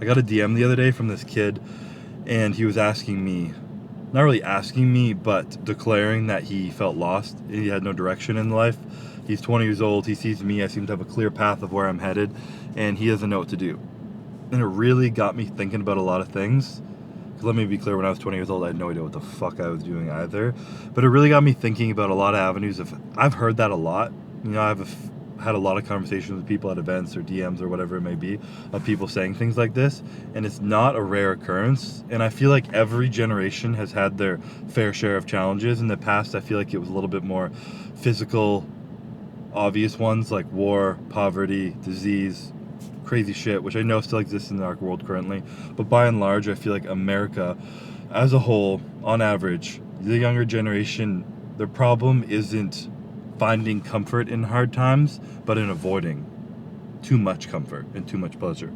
I got a DM the other day from this kid, and he was asking me, not really asking me, but declaring that he felt lost. He had no direction in life. He's 20 years old. He sees me. I seem to have a clear path of where I'm headed, and he doesn't know what to do. And it really got me thinking about a lot of things. 'Cause let me be clear, when I was 20 years old, I had no idea what the fuck I was doing either. But it really got me thinking about a lot of avenues of, I've heard that a lot. You know, had a lot of conversations with people at events or DMs or whatever it may be, of people saying things like this, and it's not a rare occurrence. And I feel like every generation has had their fair share of challenges. In the past, I feel like it was a little bit more physical, obvious ones like war, poverty, disease, crazy shit, which I know still exists in our world currently. But by and large, I feel like America as a whole, on average, the younger generation, their problem isn't finding comfort in hard times, but in avoiding too much comfort and too much pleasure.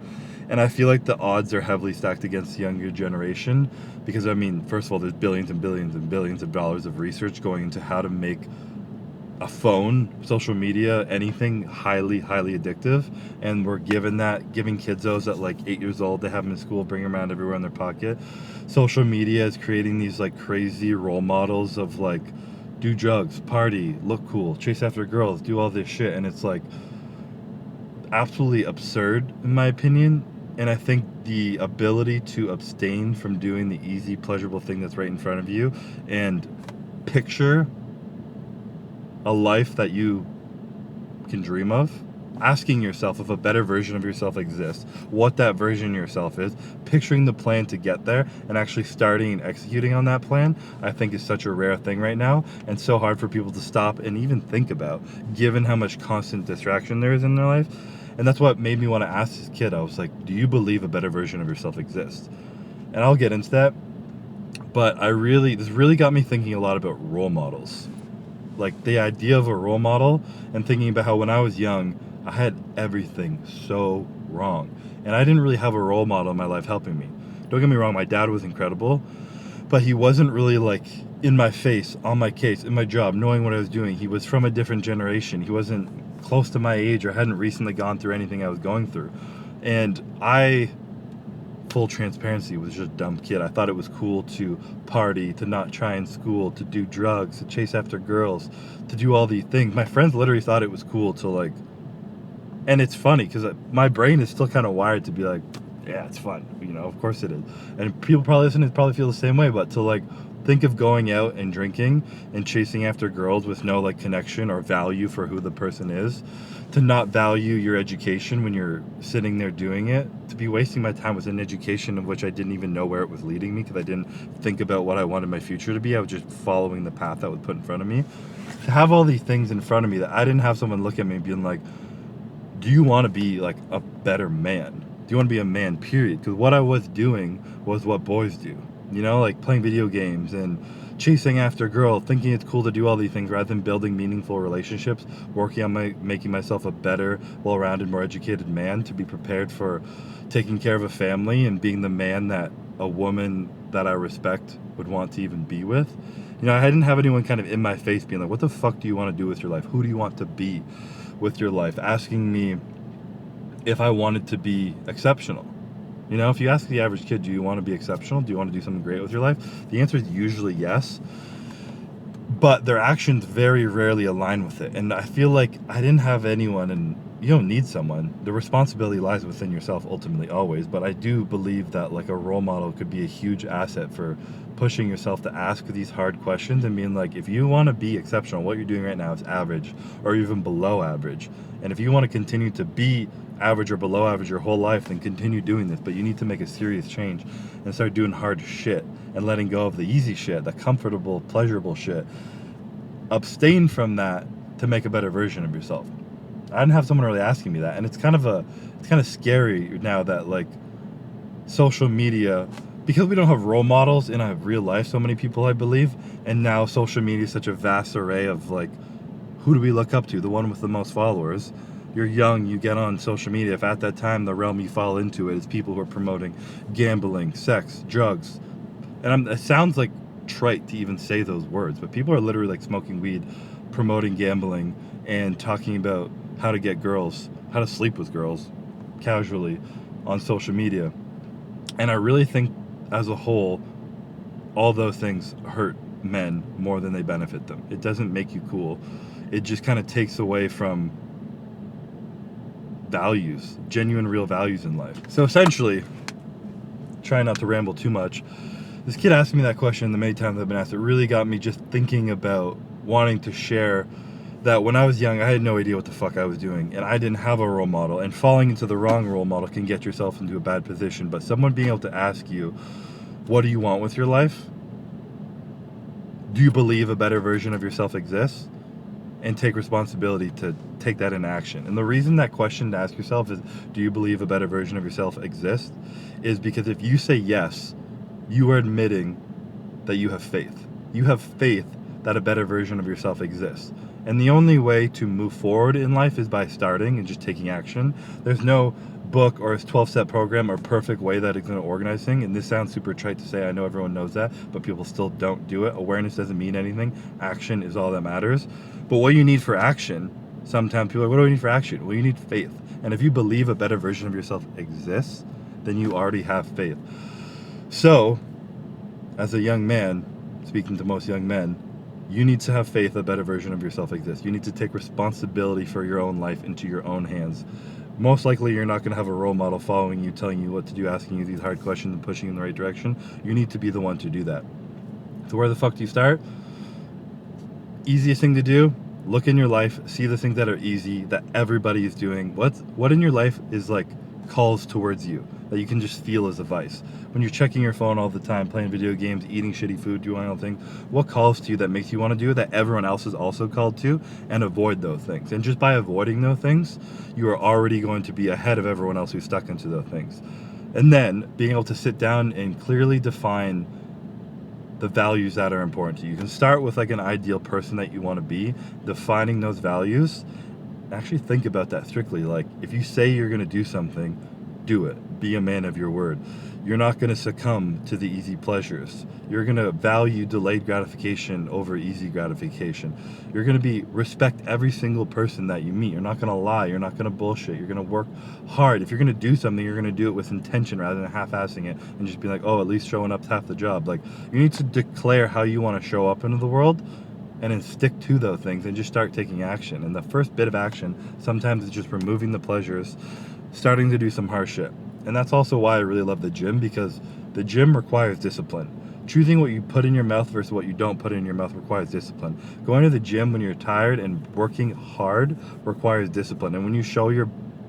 And I feel like the odds are heavily stacked against the younger generation because, I mean, first of all, there's billions and billions and billions of dollars of research going into how to make a phone, social media, anything highly, highly addictive. And we're giving kids those at like 8 years old. They have them in school, bring them around everywhere in their pocket. Social media is creating these like crazy role models of like, do drugs, party, look cool, chase after girls, do all this shit. And it's like absolutely absurd in my opinion. And I think the ability to abstain from doing the easy, pleasurable thing that's right in front of you and picture a life that you can dream of, asking yourself if a better version of yourself exists, what that version of yourself is, picturing the plan to get there, and actually starting and executing on that plan, I think is such a rare thing right now, and so hard for people to stop and even think about, given how much constant distraction there is in their life. And that's what made me want to ask this kid. I was like, do you believe a better version of yourself exists? And I'll get into that, but this really got me thinking a lot about role models. Like the idea of a role model, and thinking about how when I was young, I had everything so wrong. And I didn't really have a role model in my life helping me. Don't get me wrong, my dad was incredible, but he wasn't really like in my face, on my case, in my job, knowing what I was doing. He was from a different generation. He wasn't close to my age or hadn't recently gone through anything I was going through. And full transparency, was just a dumb kid. I thought it was cool to party, to not try in school, to do drugs, to chase after girls, to do all these things. My friends literally thought it was cool to like, and it's funny because my brain is still kind of wired to be like, yeah, it's fun, you know, of course it is. And people probably listening probably feel the same way, but to like think of going out and drinking and chasing after girls with no like connection or value for who the person is, to not value your education when you're sitting there doing it, to be wasting my time with an education of which I didn't even know where it was leading me because I didn't think about what I wanted my future to be. I was just following the path that was put in front of me. To have all these things in front of me that I didn't have someone look at me and being like, do you want to be like a better man? Do you want to be a man, period? Because what I was doing was what boys do. You know, like playing video games and chasing after girls, thinking it's cool to do all these things rather than building meaningful relationships, working on making myself a better, well-rounded, more educated man to be prepared for taking care of a family and being the man that a woman that I respect would want to even be with. You know, I didn't have anyone kind of in my face being like, what the fuck do you want to do with your life? Who do you want to be with your life? Asking me if I wanted to be exceptional. You know, if you ask the average kid, do you want to be exceptional? Do you want to do something great with your life? The answer is usually yes. But their actions very rarely align with it. And I feel like I didn't have anyone, and you don't need someone. The responsibility lies within yourself ultimately, always. But I do believe that like a role model could be a huge asset for pushing yourself to ask these hard questions and being like, if you want to be exceptional, what you're doing right now is average or even below average. And if you want to continue to be average or below average your whole life, then continue doing this. But you need to make a serious change and start doing hard shit and letting go of the easy shit, the comfortable, pleasurable shit. Abstain from that to make a better version of yourself. I didn't have someone really asking me that, and it's kind of scary now that like social media, because we don't have role models in our real life, so many people I believe, and now social media is such a vast array of like, who do we look up to? The one with the most followers. You're young, you get on social media. If at that time the realm you fall into it is people who are promoting gambling, sex, drugs, and it sounds like trite to even say those words, but people are literally like smoking weed, promoting gambling, and talking about how to get girls, how to sleep with girls casually on social media. And I really think, as a whole, all those things hurt men more than they benefit them. It doesn't make you cool. It just kind of takes away from values, genuine, real values in life. So essentially, trying not to ramble too much, this kid asked me that question the many times I've been asked. It really got me just thinking about wanting to share that when I was young, I had no idea what the fuck I was doing, and I didn't have a role model, and falling into the wrong role model can get yourself into a bad position. But someone being able to ask you, what do you want with your life? Do you believe a better version of yourself exists? And take responsibility to take that into action. And the reason that question to ask yourself is, do you believe a better version of yourself exists? Is because if you say yes, you are admitting that you have faith. You have faith that a better version of yourself exists. And the only way to move forward in life is by starting and just taking action. There's no book or a 12-step program or perfect way that it's going to organize things. And this sounds super trite to say. I know everyone knows that, but people still don't do it. Awareness doesn't mean anything. Action is all that matters. But what you need for action, sometimes people are, what do we need for action? Well, you need faith. And if you believe a better version of yourself exists, then you already have faith. So, as a young man, speaking to most young men, you need to have faith a better version of yourself exists. You need to take responsibility for your own life into your own hands. Most likely, you're not going to have a role model following you, telling you what to do, asking you these hard questions, and pushing you in the right direction. You need to be the one to do that. So where the fuck do you start? Easiest thing to do, look in your life, see the things that are easy, that everybody is doing. What in your life is like calls towards you, that you can just feel as a vice. When you're checking your phone all the time, playing video games, eating shitty food, doing all things, what calls to you that makes you want to do it, that everyone else is also called to, and avoid those things. And just by avoiding those things, you are already going to be ahead of everyone else who's stuck into those things. And then being able to sit down and clearly define the values that are important to you. You can start with like an ideal person that you want to be, defining those values. Actually think about that strictly. Like, if you say you're going to do something, do it. Be a man of your word. You're not going to succumb to the easy pleasures. You're going to value delayed gratification over easy gratification. You're going to respect every single person that you meet. You're not going to lie. You're not going to bullshit. You're going to work hard. If you're going to do something, you're going to do it with intention rather than half-assing it and just be like, oh, at least showing up's half the job. Like, you need to declare how you want to show up into the world, and then stick to those things and just start taking action. And the first bit of action sometimes is just removing the pleasures, starting to do some hard shit. And that's also why I really love the gym, because the gym requires discipline. Choosing what you put in your mouth versus what you don't put in your mouth requires discipline. Going to the gym when you're tired and working hard requires discipline. And when you show your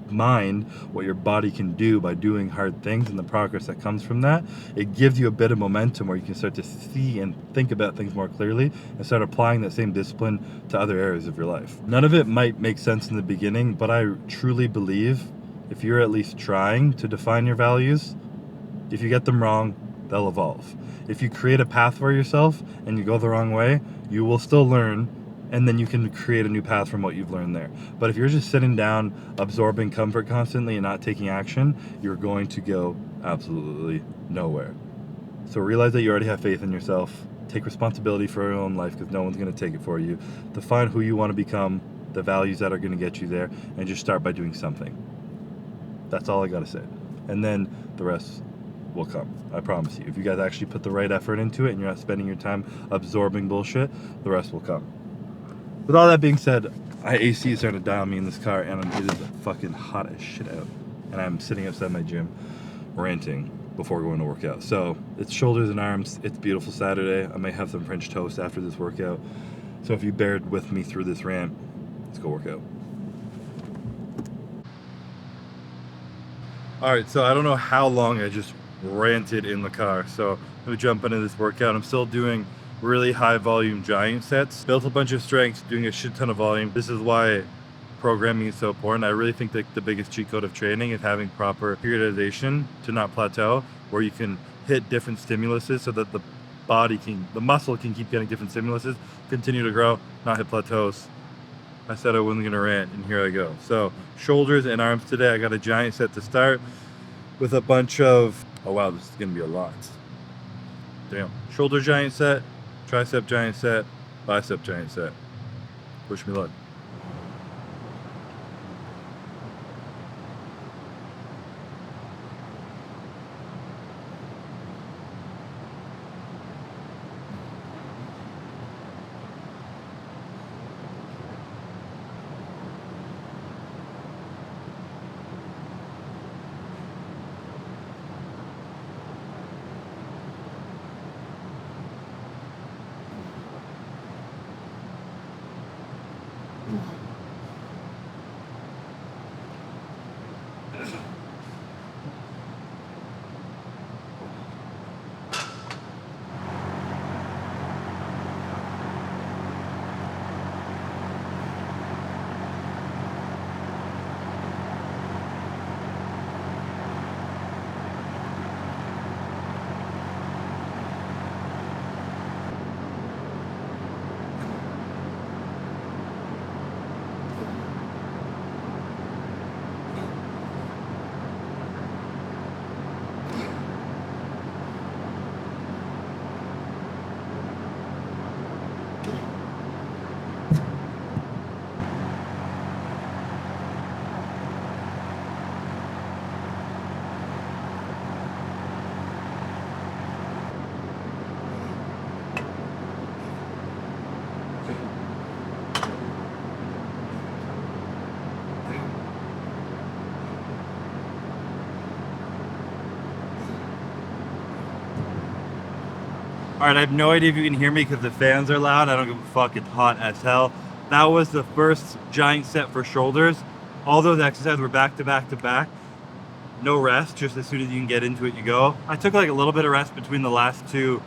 mind what your body can do by doing hard things and the progress that comes from that, it gives you a bit of momentum where you can start to see and think about things more clearly and start applying that same discipline to other areas of your life. None of it might make sense in the beginning, but I truly believe if you're at least trying to define your values, if you get them wrong, they'll evolve. If you create a path for yourself and you go the wrong way, you will still learn, and then you can create a new path from what you've learned there. But if you're just sitting down, absorbing comfort constantly and not taking action, you're going to go absolutely nowhere. So realize that you already have faith in yourself. Take responsibility for your own life, because no one's going to take it for you. Define who you want to become, the values that are going to get you there, and just start by doing something. That's all I got to say. And then the rest will come. I promise you. If you guys actually put the right effort into it and you're not spending your time absorbing bullshit, the rest will come. With all that being said, AC is starting to die on me in this car, and it is fucking hot as shit out. And I'm sitting outside my gym ranting before going to work out. So it's shoulders and arms. It's a beautiful Saturday. I may have some French toast after this workout. So if you bared with me through this rant, let's go work out. Alright, so I don't know how long I just ranted in the car. So I'm going to jump into this workout. I'm still doing really high volume giant sets. Built a bunch of strength, doing a shit ton of volume. This is why programming is so important. I really think that the biggest cheat code of training is having proper periodization to not plateau, where you can hit different stimuluses so that the muscle can keep getting different stimuluses, continue to grow, not hit plateaus. I said I wasn't gonna rant, and here I go. So shoulders and arms today. I got a giant set to start with a bunch of, oh wow, this is gonna be a lot. Damn. Shoulder giant set, tricep giant set, bicep giant set. Wish me luck. All right, I have no idea if you can hear me because the fans are loud. I don't give a fuck. It's hot as hell. That was the first giant set for shoulders. All those exercises were back to back to back. No rest, just as soon as you can get into it, you go. I took like a little bit of rest between the last two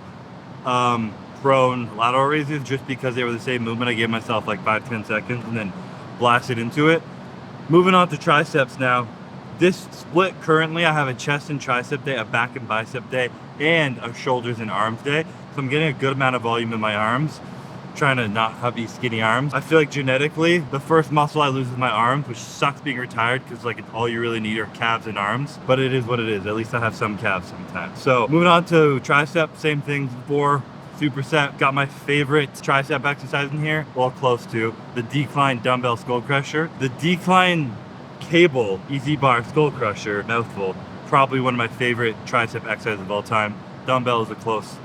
prone lateral raises just because they were the same movement. I gave myself like 5-10 seconds and then blasted into it. Moving on to triceps now. This split currently, I have a chest and tricep day, a back and bicep day, and a shoulders and arms day. So I'm getting a good amount of volume in my arms, trying to not have these skinny arms. I feel like genetically, the first muscle I lose is my arms, which sucks being retired because like it's all you really need are calves and arms. But it is what it is. At least I have some calves sometimes. So moving on to tricep, same things before. Superset. Got my favorite tricep exercise in here, well close to, the decline dumbbell skull crusher. The decline cable easy bar skull crusher, mouthful, probably one of my favorite tricep exercises of all time. Dumbbell is a close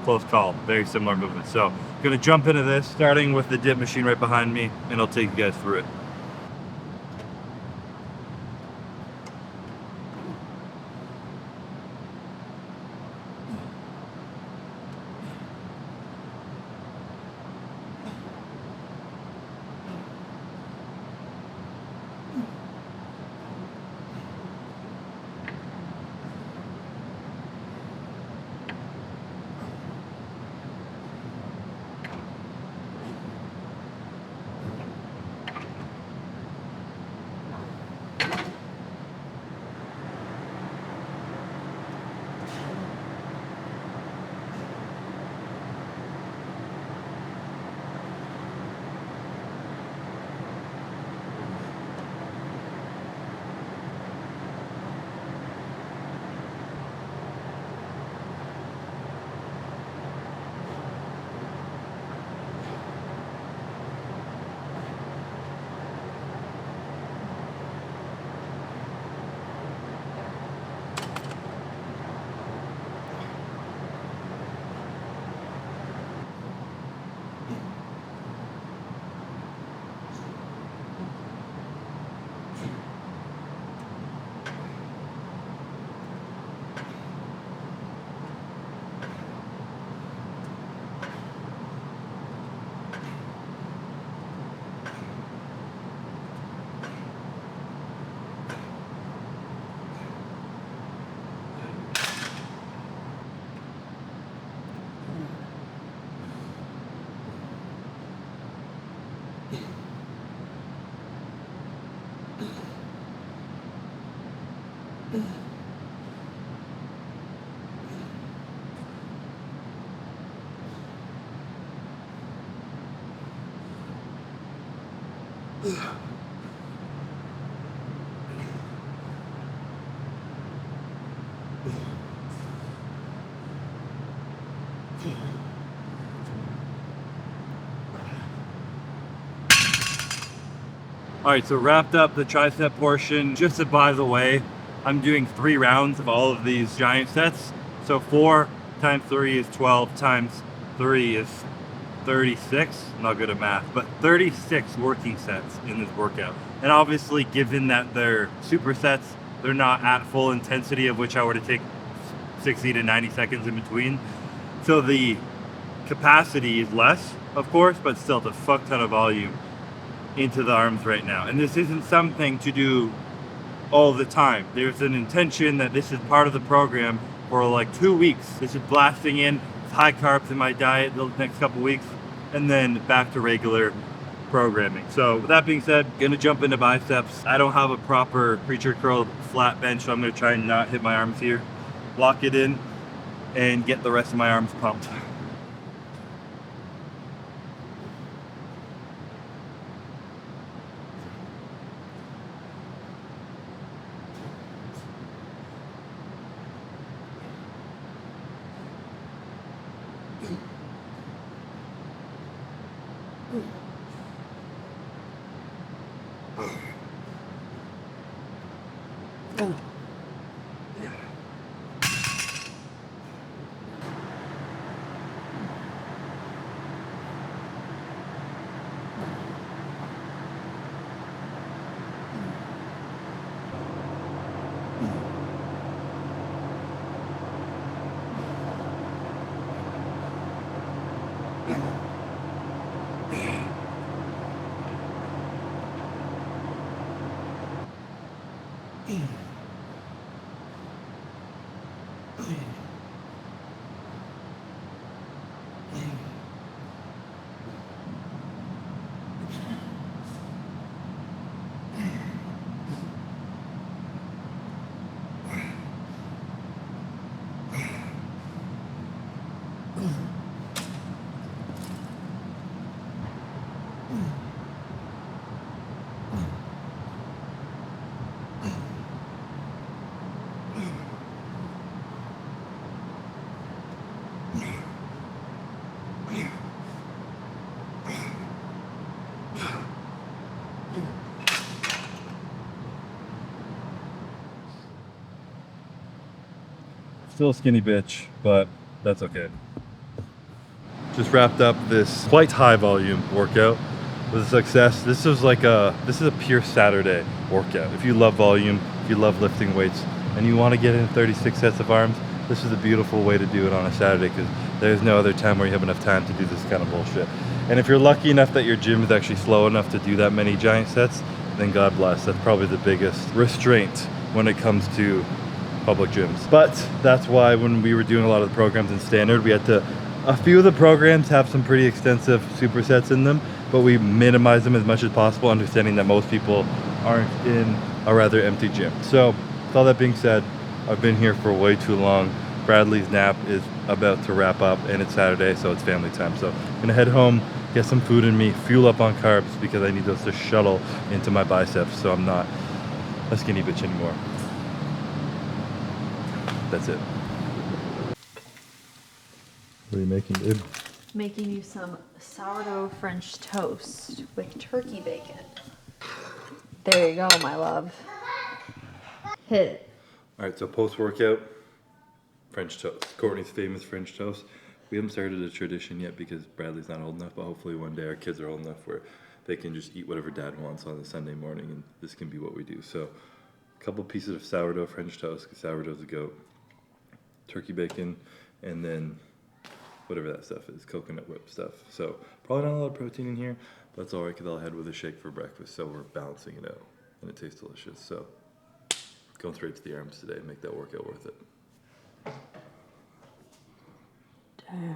call, very similar movement. So gonna jump into this, starting with the dip machine right behind me, and I'll take you guys through it. All right, so wrapped up the tricep portion. Just by the way, I'm doing 3 rounds of all of these giant sets. So 4 times 3 is 12 times 3 is 36. I'm not good at math, but 36 working sets in this workout. And obviously, given that they're supersets, they're not at full intensity, of which I were to take 60 to 90 seconds in between. So the capacity is less, of course, but still it's a fuck ton of volume into the arms right now. And this isn't something to do all the time. There's an intention that this is part of the program for like 2 weeks. This is blasting in high carbs in my diet the next couple weeks, and then back to regular programming. So with that being said, gonna jump into biceps. I don't have a proper preacher curl flat bench, so I'm gonna try and not hit my arms here. Lock it in and get the rest of my arms pumped. Still a skinny bitch, but that's okay. Just wrapped up this quite high volume workout with a success. This is a pure Saturday workout. If you love volume, if you love lifting weights, and you want to get in 36 sets of arms, this is a beautiful way to do it on a Saturday, because there's no other time where you have enough time to do this kind of bullshit. And if you're lucky enough that your gym is actually slow enough to do that many giant sets, then God bless. That's probably the biggest restraint when it comes to public gyms. But that's why when we were doing a lot of the programs in standard, we had to, a few of the programs have some pretty extensive supersets in them, but we minimize them as much as possible, understanding that most people aren't in a rather empty gym. So with all that being said, I've been here for way too long. Bradley's nap is about to wrap up, and it's Saturday, so it's family time. So I'm gonna head home, get some food in me, fuel up on carbs, because I need those to shuttle into my biceps so I'm not a skinny bitch anymore. That's it. What are you making, babe? Making you some sourdough French toast with turkey bacon. There you go, my love. Hit it. All right, so post-workout, French toast. Courtney's famous French toast. We haven't started a tradition yet because Bradley's not old enough, but hopefully one day our kids are old enough where they can just eat whatever dad wants on a Sunday morning, and this can be what we do. So a couple pieces of sourdough French toast, because sourdough's a goat, turkey bacon, and then whatever that stuff is, coconut whip stuff. So probably not a lot of protein in here, but it's all right because I'll head with a shake for breakfast, so we're balancing it out, and it tastes delicious. So going straight to the arms today, make that workout worth it. Damn.